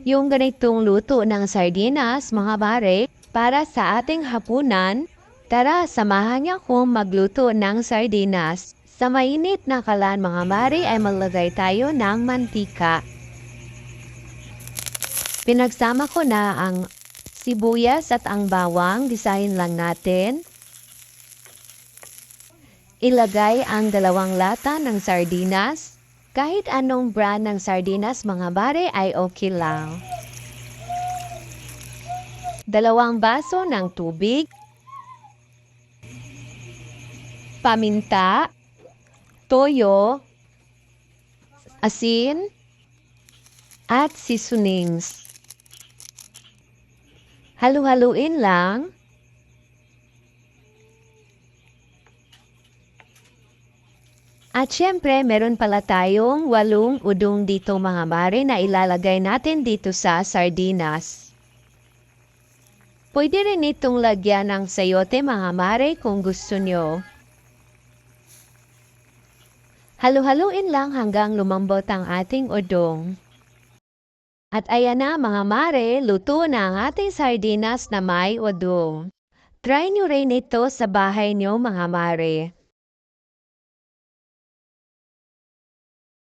Yung ganitong luto ng sardinas, mga mare, para sa ating hapunan, tara samahan niyo akong magluto ng sardinas. Sa mainit na kalan mga mare ay maglagay tayo ng mantika. Pinagsama ko na ang sibuyas at ang bawang, gisahin lang natin. Ilagay ang 2 lata ng sardinas. Kahit anong brand ng sardinas mga mare ay okay lang. 2 baso ng tubig. Paminta, toyo, asin, at seasonings. Halu-haluin lang. At syempre, meron pala tayong 8 udong dito mga mare na ilalagay natin dito sa sardinas. Pwede rin itong lagyan ng sayote mga mare kung gusto nyo. Halu-haluin lang hanggang lumambot ang ating udong. At ayan na mga mare, luto na ang ating sardinas na may udong. Try nyo rin ito sa bahay nyo mga mare.